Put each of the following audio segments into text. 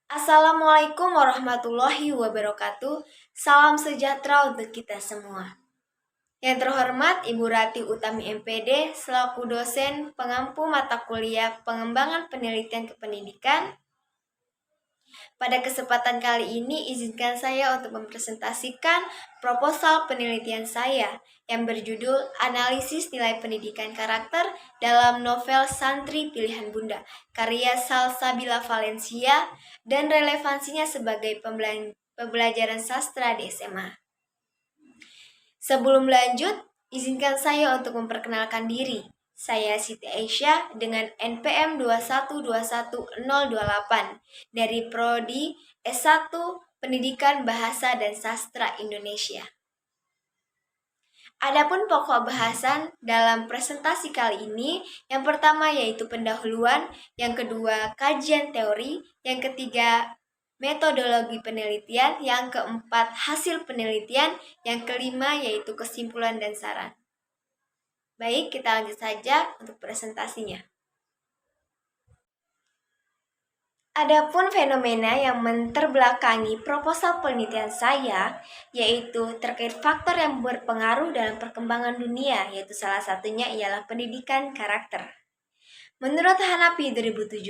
Assalamualaikum warahmatullahi wabarakatuh. Salam sejahtera untuk kita semua. Yang terhormat Ibu Rati Utami MPD selaku dosen pengampu mata kuliah pengembangan penelitian kependidikan. Pada kesempatan kali ini izinkan saya untuk mempresentasikan proposal penelitian saya yang berjudul Analisis Nilai Pendidikan Karakter dalam Novel Santri Pilihan Bunda, karya Salsabila Valencia dan relevansinya sebagai pembelajaran sastra di SMA. Sebelum lanjut, izinkan saya untuk memperkenalkan diri. Saya Siti Aisyah dengan NPM 2121028 dari Prodi S1 Pendidikan Bahasa dan Sastra Indonesia. Adapun pokok bahasan dalam presentasi kali ini, yang pertama yaitu pendahuluan, yang kedua kajian teori, yang ketiga metodologi penelitian, yang keempat hasil penelitian, yang kelima yaitu kesimpulan dan saran. Baik, kita lanjut saja untuk presentasinya. Adapun fenomena yang menterbelakangi proposal penelitian saya, yaitu terkait faktor yang berpengaruh dalam perkembangan dunia, yaitu salah satunya ialah pendidikan karakter. Menurut Hanafi 2017,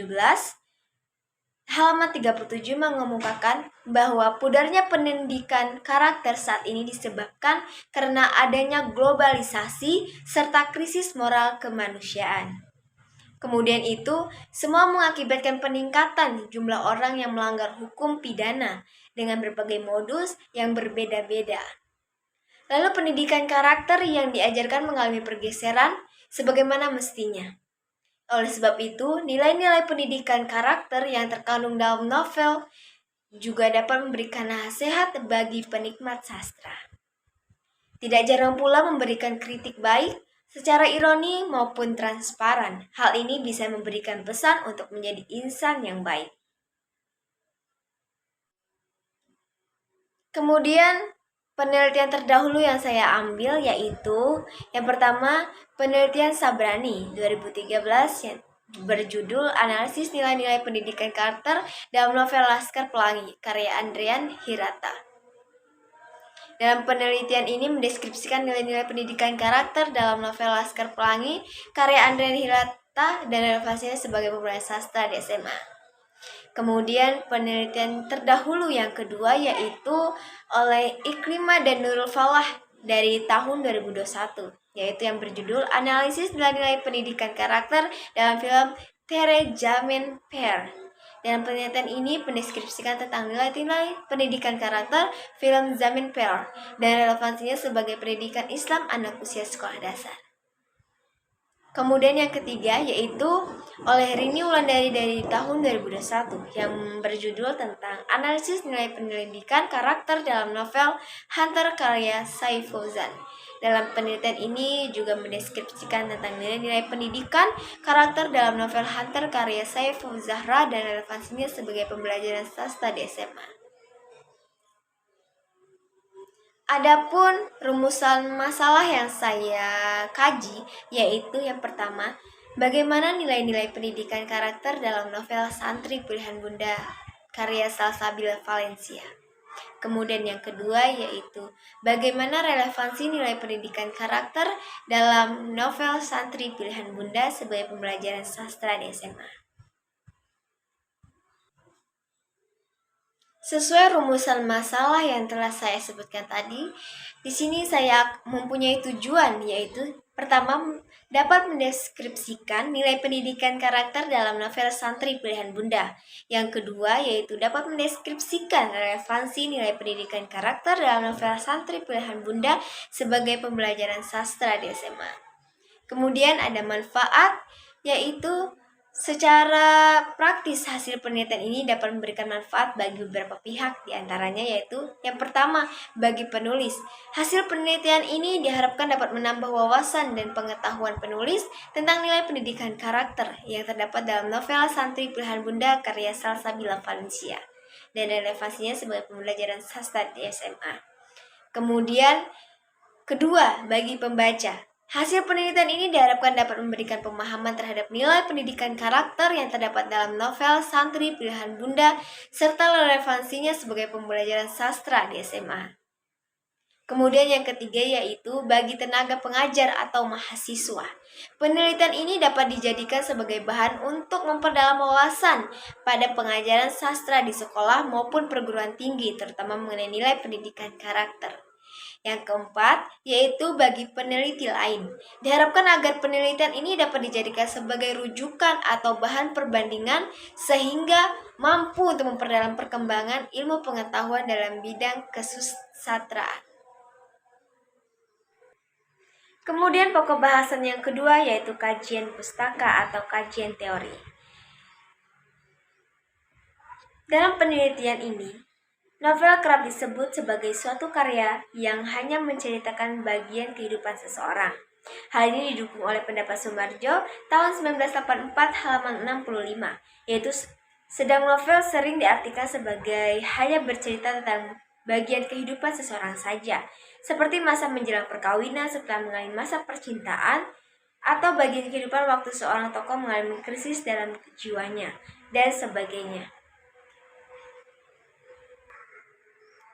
halaman 37 mengemukakan bahwa pudarnya pendidikan karakter saat ini disebabkan karena adanya globalisasi serta krisis moral kemanusiaan. Kemudian itu, semua mengakibatkan peningkatan jumlah orang yang melanggar hukum pidana dengan berbagai modus yang berbeda-beda. Lalu pendidikan karakter yang diajarkan mengalami pergeseran sebagaimana mestinya. Oleh sebab itu, nilai-nilai pendidikan karakter yang terkandung dalam novel juga dapat memberikan nasihat bagi penikmat sastra. Tidak jarang pula memberikan kritik baik secara ironi maupun transparan. Hal ini bisa memberikan pesan untuk menjadi insan yang baik. Kemudian penelitian terdahulu yang saya ambil yaitu yang pertama penelitian Sabrani 2013 yang berjudul Analisis Nilai-Nilai Pendidikan Karakter dalam Novel Laskar Pelangi karya Andrian Hirata. Dalam penelitian ini mendeskripsikan nilai-nilai pendidikan karakter dalam novel Laskar Pelangi karya Andrian Hirata dan relevansinya sebagai pembelajaran sastra di SMA. Kemudian penelitian terdahulu yang kedua yaitu oleh Ikrimah dan Nurul Falah dari tahun 2021, yaitu yang berjudul Analisis Nilai-Nilai Pendidikan Karakter dalam film Tere Jamin Pair. Dalam penelitian ini mendeskripsikan tentang nilai-nilai pendidikan karakter film Zamin Pair dan relevansinya sebagai pendidikan Islam anak usia sekolah dasar. Kemudian yang ketiga yaitu oleh Rini Wulandari dari tahun 2021 yang berjudul tentang analisis nilai pendidikan karakter dalam novel Hunter karya Saif Fauzan. Dalam penelitian ini juga mendeskripsikan tentang nilai-nilai pendidikan karakter dalam novel Hunter karya Saif Zahra dan relevansinya sebagai pembelajaran sastra di SMA. Adapun rumusan masalah yang saya kaji yaitu yang pertama, bagaimana nilai-nilai pendidikan karakter dalam novel Santri Pilihan Bunda karya Salsabila Valencia. Kemudian yang kedua yaitu bagaimana relevansi nilai pendidikan karakter dalam novel Santri Pilihan Bunda sebagai pembelajaran sastra di SMA. Sesuai rumusan masalah yang telah saya sebutkan tadi, di sini saya mempunyai tujuan yaitu pertama dapat mendeskripsikan nilai pendidikan karakter dalam novel Santri Pilihan Bunda. Yang kedua yaitu dapat mendeskripsikan relevansi nilai pendidikan karakter dalam novel Santri Pilihan Bunda sebagai pembelajaran sastra di SMA. Kemudian ada manfaat yaitu secara praktis, hasil penelitian ini dapat memberikan manfaat bagi beberapa pihak, diantaranya yaitu yang pertama, bagi penulis. Hasil penelitian ini diharapkan dapat menambah wawasan dan pengetahuan penulis tentang nilai pendidikan karakter yang terdapat dalam novel Santri Pilihan Bunda karya Salsabila Valencia dan relevansinya sebagai pembelajaran sastra di SMA. Kemudian, kedua, bagi pembaca. Hasil penelitian ini diharapkan dapat memberikan pemahaman terhadap nilai pendidikan karakter yang terdapat dalam novel Santri Pilihan Bunda serta relevansinya sebagai pembelajaran sastra di SMA. Kemudian yang ketiga yaitu bagi tenaga pengajar atau mahasiswa. Penelitian ini dapat dijadikan sebagai bahan untuk memperdalam wawasan pada pengajaran sastra di sekolah maupun perguruan tinggi, terutama mengenai nilai pendidikan karakter. Yang keempat, yaitu bagi peneliti lain. Diharapkan agar penelitian ini dapat dijadikan sebagai rujukan atau bahan perbandingan sehingga mampu untuk memperdalam perkembangan ilmu pengetahuan dalam bidang kesusastraan. Kemudian pokok bahasan yang kedua yaitu kajian pustaka atau kajian teori. Dalam penelitian ini, novel kerap disebut sebagai suatu karya yang hanya menceritakan bagian kehidupan seseorang. Hal ini didukung oleh pendapat Sumarjo tahun 1984 halaman 65, yaitu sedang novel sering diartikan sebagai hanya bercerita tentang bagian kehidupan seseorang saja, seperti masa menjelang perkawinan setelah mengalami masa percintaan, atau bagian kehidupan waktu seorang tokoh mengalami krisis dalam jiwanya, dan sebagainya.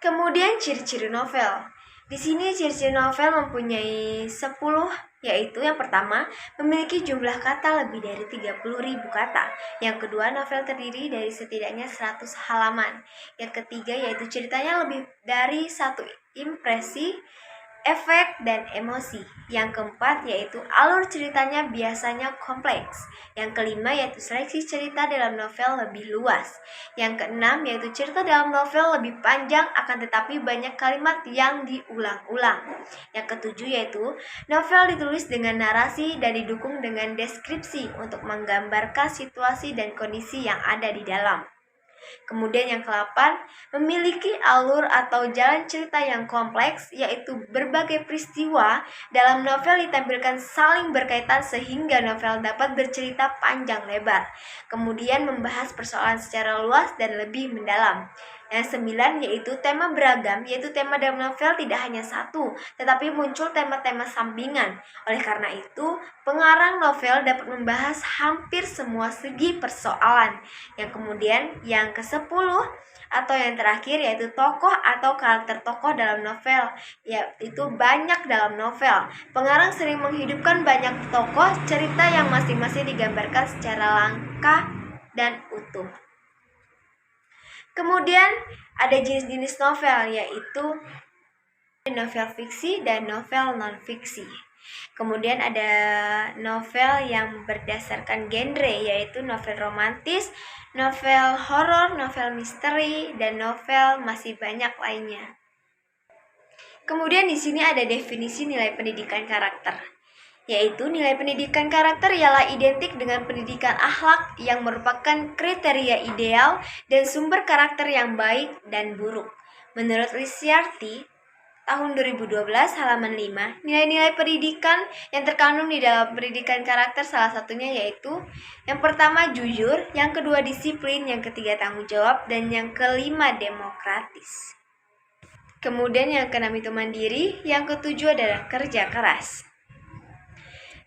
Kemudian ciri-ciri novel. Di sini ciri-ciri novel mempunyai 10, yaitu yang pertama, memiliki jumlah kata lebih dari 30.000 kata. Yang kedua, novel terdiri dari setidaknya 100 halaman. Yang ketiga, yaitu ceritanya lebih dari satu impresi, efek, dan emosi. Yang keempat yaitu alur ceritanya biasanya kompleks. Yang kelima yaitu seleksi cerita dalam novel lebih luas. Yang keenam yaitu cerita dalam novel lebih panjang akan tetapi banyak kalimat yang diulang-ulang. Yang ketujuh yaitu novel ditulis dengan narasi dan didukung dengan deskripsi untuk menggambarkan situasi dan kondisi yang ada di dalam. Kemudian yang ke-8, memiliki alur atau jalan cerita yang kompleks, yaitu berbagai peristiwa dalam novel ditampilkan saling berkaitan sehingga novel dapat bercerita panjang lebar. Kemudian membahas persoalan secara luas dan lebih mendalam. Yang 9 yaitu tema beragam, yaitu tema dalam novel tidak hanya satu, tetapi muncul tema-tema sampingan. Oleh karena itu, pengarang novel dapat membahas hampir semua segi persoalan. Yang kemudian yang ke-10 atau yang terakhir yaitu tokoh atau karakter tokoh dalam novel, yaitu banyak dalam novel. Pengarang sering menghidupkan banyak tokoh, cerita yang masing-masing digambarkan secara langka dan utuh. Kemudian ada jenis-jenis novel, yaitu novel fiksi dan novel non-fiksi. Kemudian ada novel yang berdasarkan genre, yaitu novel romantis, novel horor, novel misteri, dan novel masih banyak lainnya. Kemudian di sini ada definisi nilai pendidikan karakter, yaitu nilai pendidikan karakter ialah identik dengan pendidikan akhlak yang merupakan kriteria ideal dan sumber karakter yang baik dan buruk. Menurut Lysiarty, tahun 2012 halaman 5, nilai-nilai pendidikan yang terkandung di dalam pendidikan karakter salah satunya yaitu yang pertama jujur, yang kedua disiplin, yang ketiga tanggung jawab, dan yang kelima demokratis. Kemudian yang keenam itu mandiri, yang ketujuh adalah kerja keras.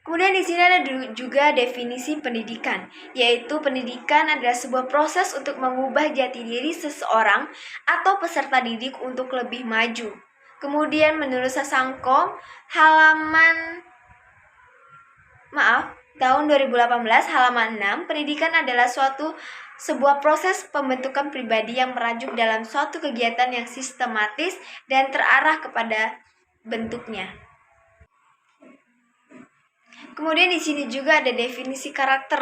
Kemudian di sini ada juga definisi pendidikan, yaitu pendidikan adalah sebuah proses untuk mengubah jati diri seseorang atau peserta didik untuk lebih maju. Kemudian menurut Sasangko tahun 2018 halaman 6, pendidikan adalah sebuah proses pembentukan pribadi yang merajuk dalam suatu kegiatan yang sistematis dan terarah kepada bentuknya. Kemudian di sini juga ada definisi karakter.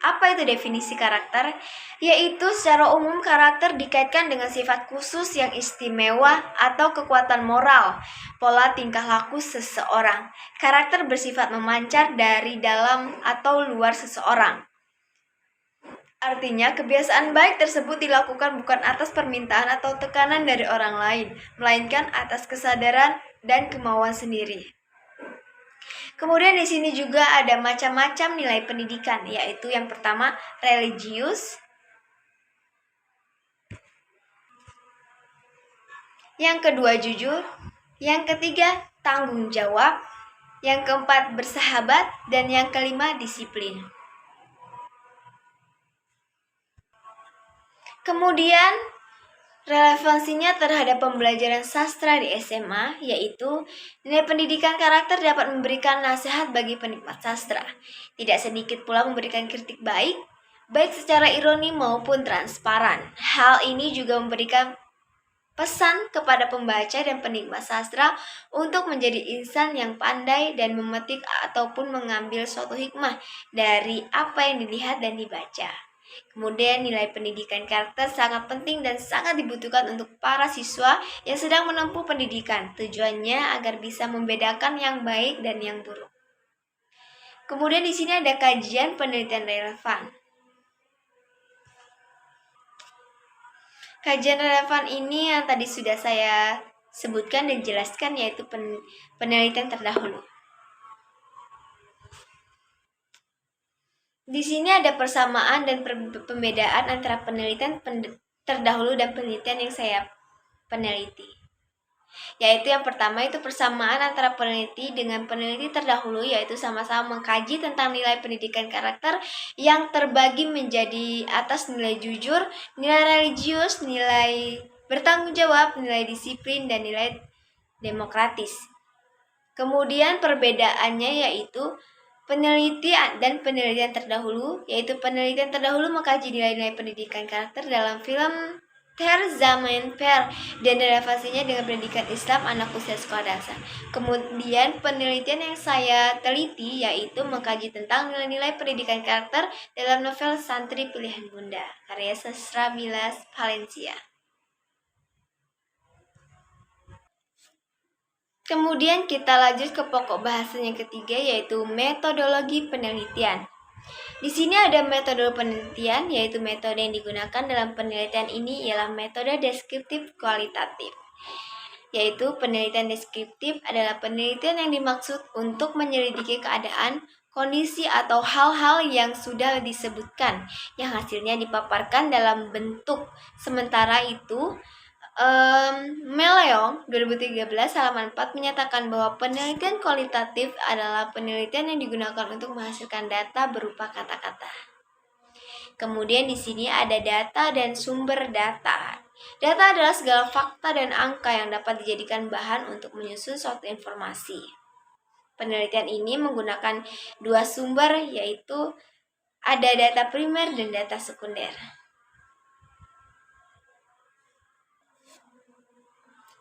Apa itu definisi karakter? Yaitu secara umum karakter dikaitkan dengan sifat khusus yang istimewa atau kekuatan moral, pola tingkah laku seseorang. Karakter bersifat memancar dari dalam atau luar seseorang. Artinya, kebiasaan baik tersebut dilakukan bukan atas permintaan atau tekanan dari orang lain, melainkan atas kesadaran dan kemauan sendiri. Kemudian di sini juga ada macam-macam nilai pendidikan, yaitu yang pertama religius, yang kedua jujur, yang ketiga tanggung jawab, Yang keempat, bersahabat. Dan yang kelima, disiplin. Kemudian, relevansinya terhadap pembelajaran sastra di SMA, yaitu nilai pendidikan karakter dapat memberikan nasihat bagi penikmat sastra. Tidak sedikit pula memberikan kritik baik secara ironi maupun transparan. Hal ini juga memberikan pesan kepada pembaca dan penikmat sastra untuk menjadi insan yang pandai dan memetik ataupun mengambil suatu hikmah dari apa yang dilihat dan dibaca. Kemudian nilai pendidikan karakter sangat penting dan sangat dibutuhkan untuk para siswa yang sedang menempuh pendidikan. Tujuannya agar bisa membedakan yang baik dan yang buruk. Kemudian di sini ada kajian penelitian relevan. Kajian relevan ini yang tadi sudah saya sebutkan dan jelaskan, yaitu penelitian terdahulu. Di sini ada persamaan dan pembedaan antara penelitian terdahulu dan penelitian yang saya peneliti. Yaitu yang pertama itu persamaan antara peneliti dengan peneliti terdahulu, yaitu sama-sama mengkaji tentang nilai pendidikan karakter yang terbagi menjadi atas nilai jujur, nilai religius, nilai bertanggung jawab, nilai disiplin, dan nilai demokratis. Kemudian perbedaannya yaitu peneliti dan penelitian terdahulu, yaitu penelitian terdahulu mengkaji nilai-nilai pendidikan karakter dalam film Ter Zaman Per dan relevansinya dengan pendidikan Islam anak usia sekolah dasar. Kemudian penelitian yang saya teliti yaitu mengkaji tentang nilai-nilai pendidikan karakter dalam novel Santri Pilihan Bunda karya Sastra Bilas Valencia. Kemudian kita lanjut ke pokok bahasan yang ketiga, yaitu metodologi penelitian. Di sini ada metode penelitian, yaitu metode yang digunakan dalam penelitian ini ialah metode deskriptif kualitatif. Yaitu penelitian deskriptif adalah penelitian yang dimaksud untuk menyelidiki keadaan, kondisi atau hal-hal yang sudah disebutkan, yang hasilnya dipaparkan dalam bentuk. Sementara itu, Meleong 2013 halaman 4 menyatakan bahwa penelitian kualitatif adalah penelitian yang digunakan untuk menghasilkan data berupa kata-kata. Kemudian di sini ada data dan sumber data. Data adalah segala fakta dan angka yang dapat dijadikan bahan untuk menyusun suatu informasi. Penelitian ini menggunakan dua sumber, yaitu ada data primer dan data sekunder.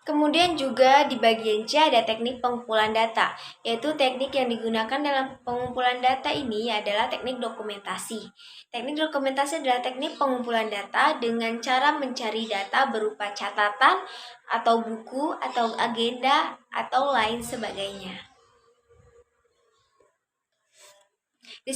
Kemudian juga di bagian C ada teknik pengumpulan data, yaitu teknik yang digunakan dalam pengumpulan data ini adalah teknik dokumentasi. Teknik dokumentasi adalah teknik pengumpulan data dengan cara mencari data berupa catatan, atau buku, atau agenda, atau lain sebagainya. Di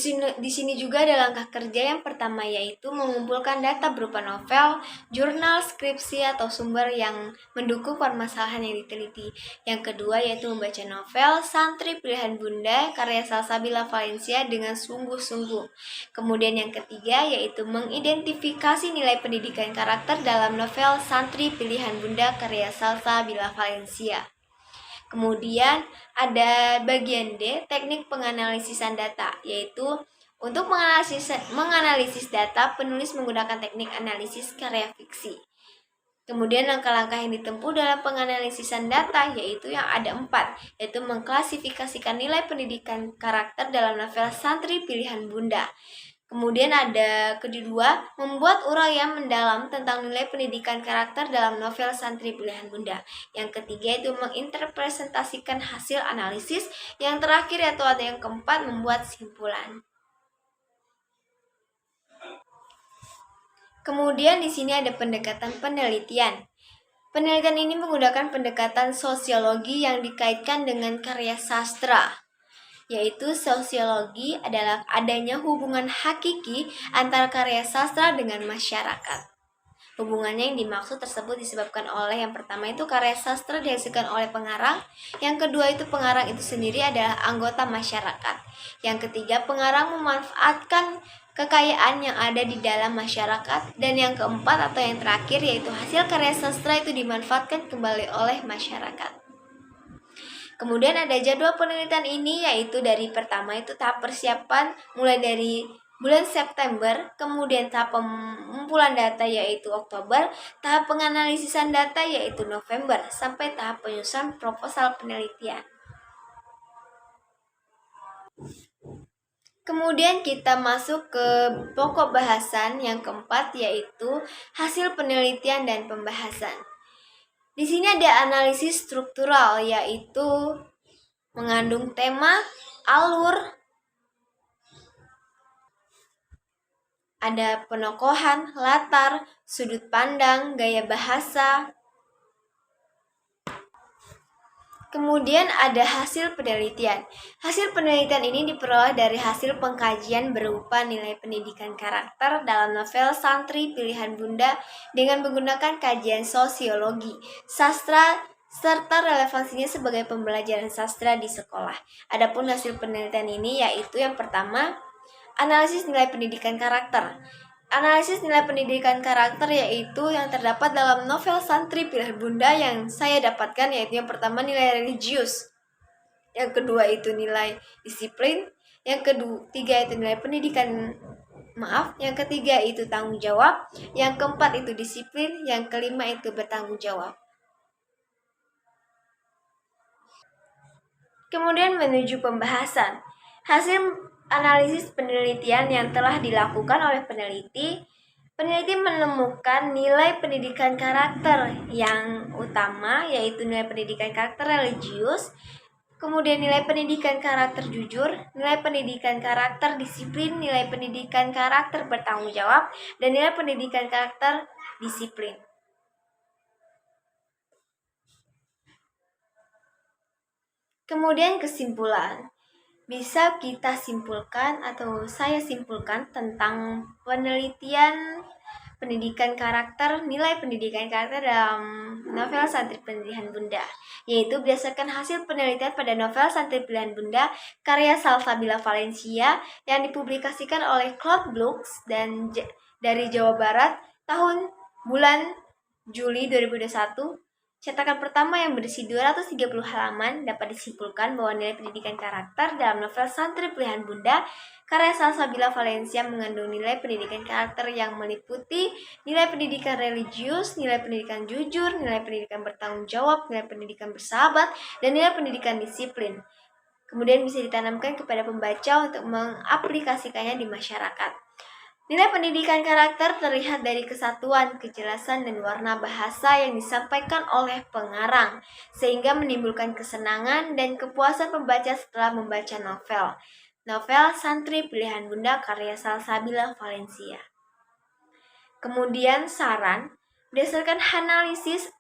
sini juga ada langkah kerja yang pertama, yaitu mengumpulkan data berupa novel, jurnal, skripsi, atau sumber yang mendukung permasalahan yang diteliti. Yang kedua yaitu membaca novel Santri Pilihan Bunda karya Salsabila Valencia dengan sungguh-sungguh. Kemudian yang ketiga yaitu mengidentifikasi nilai pendidikan karakter dalam novel Santri Pilihan Bunda karya Salsabila Valencia. Kemudian ada bagian D, teknik penganalisisan data, yaitu untuk menganalisis data, penulis menggunakan teknik analisis karya fiksi. Kemudian langkah-langkah yang ditempuh dalam penganalisisan data yaitu yang ada 4, yaitu mengklasifikasikan nilai pendidikan karakter dalam novel Santri Pilihan Bunda. Kemudian ada kedua, membuat uraian mendalam tentang nilai pendidikan karakter dalam novel Santri Pilihan Bunda. Yang ketiga itu menginterpresentasikan hasil analisis. Yang terakhir yaitu ada yang keempat, membuat simpulan. Kemudian di sini ada pendekatan penelitian. Penelitian ini menggunakan pendekatan sosiologi yang dikaitkan dengan karya sastra. Yaitu sosiologi adalah adanya hubungan hakiki antara karya sastra dengan masyarakat. Hubungannya yang dimaksud tersebut disebabkan oleh yang pertama itu karya sastra dihasilkan oleh pengarang, yang kedua itu pengarang itu sendiri adalah anggota masyarakat, yang ketiga pengarang memanfaatkan kekayaan yang ada di dalam masyarakat, dan yang keempat atau yang terakhir yaitu hasil karya sastra itu dimanfaatkan kembali oleh masyarakat. Kemudian ada jadwal penelitian ini, yaitu dari pertama itu tahap persiapan mulai dari bulan September, kemudian tahap pengumpulan data yaitu Oktober, tahap penganalisisan data yaitu November, sampai tahap penyusunan proposal penelitian. Kemudian kita masuk ke pokok bahasan yang keempat, yaitu hasil penelitian dan pembahasan. Di sini ada analisis struktural, yaitu mengandung tema, alur, ada penokohan, latar, sudut pandang, gaya bahasa. Kemudian ada hasil penelitian. Hasil penelitian ini diperoleh dari hasil pengkajian berupa nilai pendidikan karakter dalam novel Santri Pilihan Bunda dengan menggunakan kajian sosiologi, sastra, serta relevansinya sebagai pembelajaran sastra di sekolah. Adapun hasil penelitian ini yaitu yang pertama, analisis nilai pendidikan karakter. Analisis nilai pendidikan karakter yaitu yang terdapat dalam novel Santri Pilihan Bunda yang saya dapatkan, yaitu yang pertama nilai religius, yang kedua itu nilai disiplin, yang ketiga itu nilai pendidikan, yang ketiga itu tanggung jawab, yang keempat itu disiplin, yang kelima itu bertanggung jawab. Kemudian menuju pembahasan. Hasil analisis penelitian yang telah dilakukan oleh peneliti menemukan nilai pendidikan karakter yang utama, yaitu nilai pendidikan karakter religius, kemudian nilai pendidikan karakter jujur, nilai pendidikan karakter disiplin, nilai pendidikan karakter bertanggung jawab, dan nilai pendidikan karakter disiplin. Kemudian kesimpulan. Bisa kita simpulkan atau saya simpulkan tentang penelitian pendidikan karakter, nilai pendidikan karakter dalam novel Santri Pilihan Bunda, yaitu berdasarkan hasil penelitian pada novel Santri Pilihan Bunda karya Salsabila Valencia yang dipublikasikan oleh Cloud Books dan dari Jawa Barat bulan Juli 2021. Cetakan pertama yang berisi 230 halaman dapat disimpulkan bahwa nilai pendidikan karakter dalam novel Santri Pilihan Bunda karya Salsabila Valencia mengandung nilai pendidikan karakter yang meliputi nilai pendidikan religius, nilai pendidikan jujur, nilai pendidikan bertanggung jawab, nilai pendidikan bersahabat, dan nilai pendidikan disiplin. Kemudian bisa ditanamkan kepada pembaca untuk mengaplikasikannya di masyarakat. Nilai pendidikan karakter terlihat dari kesatuan, kejelasan, dan warna bahasa yang disampaikan oleh pengarang, sehingga menimbulkan kesenangan dan kepuasan pembaca setelah membaca novel. Novel Santri Pilihan Bunda karya Salsabila Valencia. Kemudian saran, berdasarkan analisis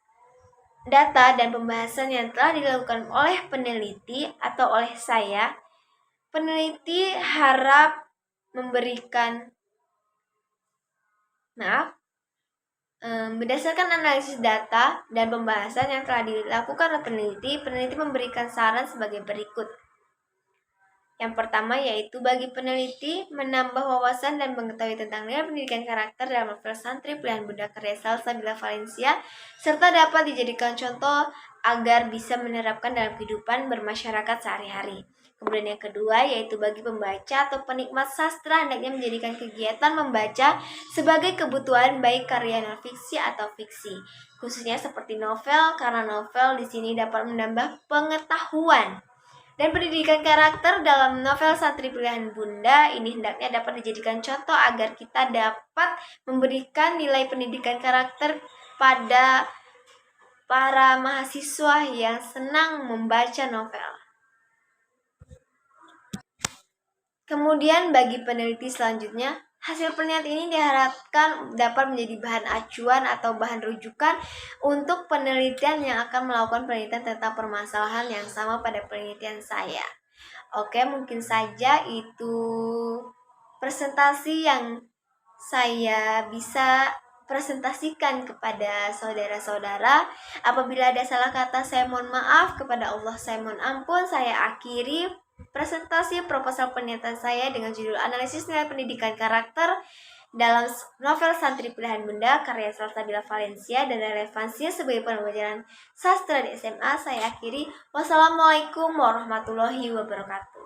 data dan pembahasan yang telah dilakukan oleh peneliti atau oleh saya, peneliti harap memberikan berdasarkan analisis data dan pembahasan yang telah dilakukan oleh peneliti memberikan saran sebagai berikut. Yang pertama yaitu bagi peneliti menambah wawasan dan mengetahui tentang nilai pendidikan karakter dalam novel Santri Pilihan Bunda karya Salsabila Valencia, serta dapat dijadikan contoh agar bisa menerapkan dalam kehidupan bermasyarakat sehari-hari. Kemudian yang kedua yaitu bagi pembaca atau penikmat sastra hendaknya menjadikan kegiatan membaca sebagai kebutuhan baik karya non fiksi atau fiksi, khususnya seperti novel, karena novel di sini dapat menambah pengetahuan. Dan pendidikan karakter dalam novel Santri Pilihan Bunda ini hendaknya dapat dijadikan contoh agar kita dapat memberikan nilai pendidikan karakter pada para mahasiswa yang senang membaca novel. Kemudian bagi peneliti selanjutnya, hasil penelitian ini diharapkan dapat menjadi bahan acuan atau bahan rujukan untuk penelitian yang akan melakukan penelitian tentang permasalahan yang sama pada penelitian saya. Oke, mungkin saja itu presentasi yang saya bisa presentasikan kepada saudara-saudara. Apabila ada salah kata, saya mohon maaf. Kepada Allah saya mohon ampun. Saya akhiri presentasi proposal penelitian saya dengan judul analisis nilai pendidikan karakter dalam novel Santri Pilihan Bunda karya Salsabila Valencia dan relevansinya sebagai pembelajaran sastra di SMA, saya akhiri. Wassalamualaikum warahmatullahi wabarakatuh.